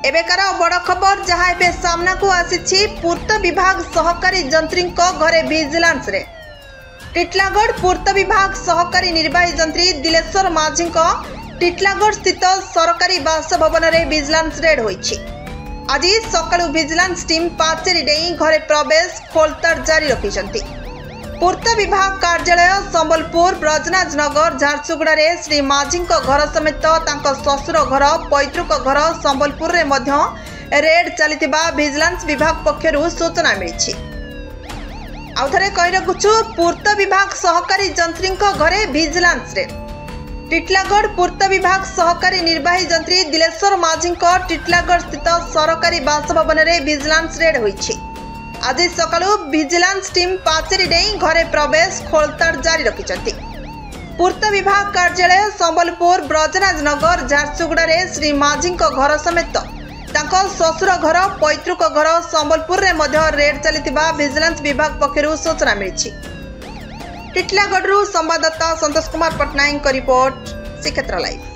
एबेकार बड़ खबर जहां एबे सामना को आसी पूर्त विभाग सहकारी जंत्री घरे विजिलेंस रे टिटलागढ़ पूर्त विभाग सहकारी निर्वाही जंत्री दिलेश्वर माझी टिटलागढ़ स्थित सरकारी बासभवन में विजिलेंस रेड होईछि। आज सकाळु विजिलेंस टीम पाचेरी डेई घरे प्रवेश खोलताड़ जारी रखिछंती। पूर्त विभाग कार्यालय संबलपुर ब्रजराज नगर झारसुगुड़ा रे श्री माझी घर समेत तांको ससुर घर पैतृक घर संबलपुर रे मध्य रेड चलिथिबा विजिलेंस विभाग पक्षरु सूचना मिलिछि। आउथरे कहि रखुछु पूर्त विभाग सहकारी जंत्री घरे विजिलेंस रे टिटलागढ़ पूर्त विभाग सहकारी निर्वाही जंत्री दिलेश्वर माझी टिटलागढ़ स्थित सरकारी बासभवन में विजिलेंस रेड होईछि। आज सकाळु विजिलेंस टीम पाचेरी डेई घरे प्रवेश खोलताड़ जारी रखिछंती। पूर्त विभाग कार्यालय संबलपुर ब्रजराज नगर झारसुगुड़ा रे श्री माझी घर समेत तांको ससुर घर पैतृक घर संबलपुर रे मध्य रेड चलिथिबा विजिलेंस विभाग पक्षरु सूचना मिलिछि। टिटलागढ़ संवाददाता संतोष कुमार पटनायक रिपोर्ट श्रीक्षेत्र लाइव।